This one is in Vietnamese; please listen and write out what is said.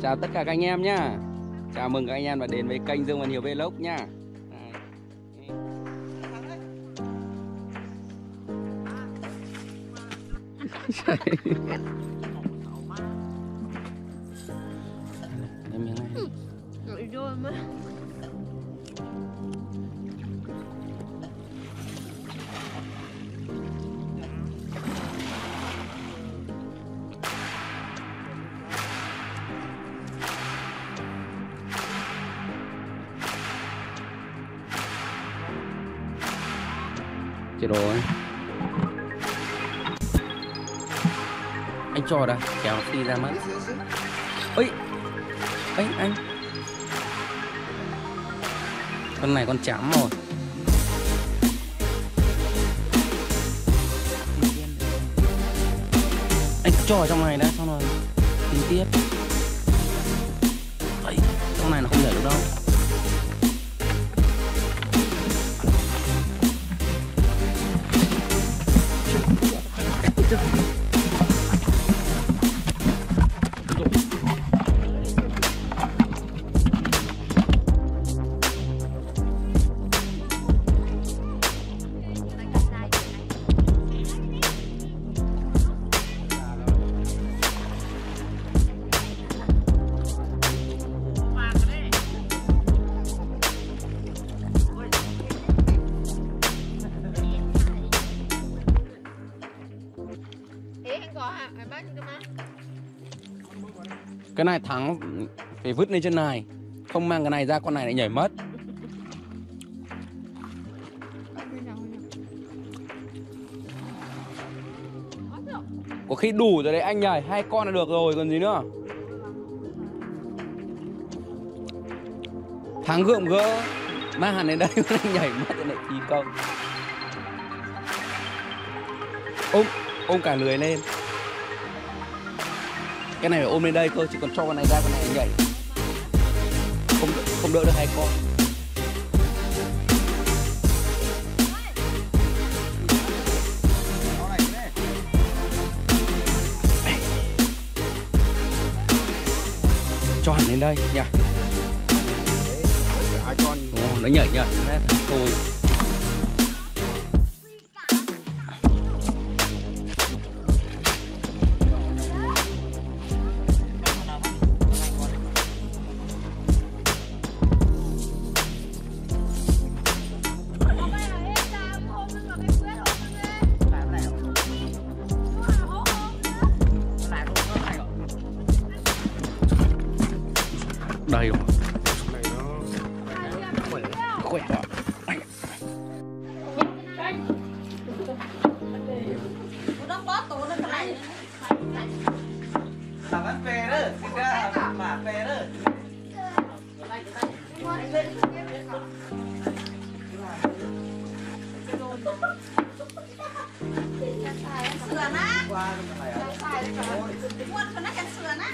Chào tất cả các anh em nhá. Chào mừng các anh em đã đến với kênh Dương và Nhiều Vlog nhá. Chết rồi. Anh cho đây, kéo phi ra mất. Ơi, anh. Con này con chám rồi. Anh cho ở trong này đã, xong rồi tính tiếp. Đấy, trong này nó không nhảy được đâu. Cái này thắng phải vứt lên trên này, không mang cái này ra con này lại nhảy mất. Có khi đủ rồi đấy anh nhảy, 2 con là được rồi còn gì nữa. Thắng gượm gỡ mang hẳn đến đây anh nhảy mất rồi lại phí công. Ôm cả lưới lên. Cái này phải ôm lên đây thôi, chứ còn cho con này ra con này nhảy không đỡ được 2 con. Cho hẳn lên đây nhỉ. Nó nhảy nhảy thôi. Đây rồi. Khỏe đó. Làm về đó, xin ra mà về đó. Sườn á. Qua cái này. Mua cho nó cái sườn á.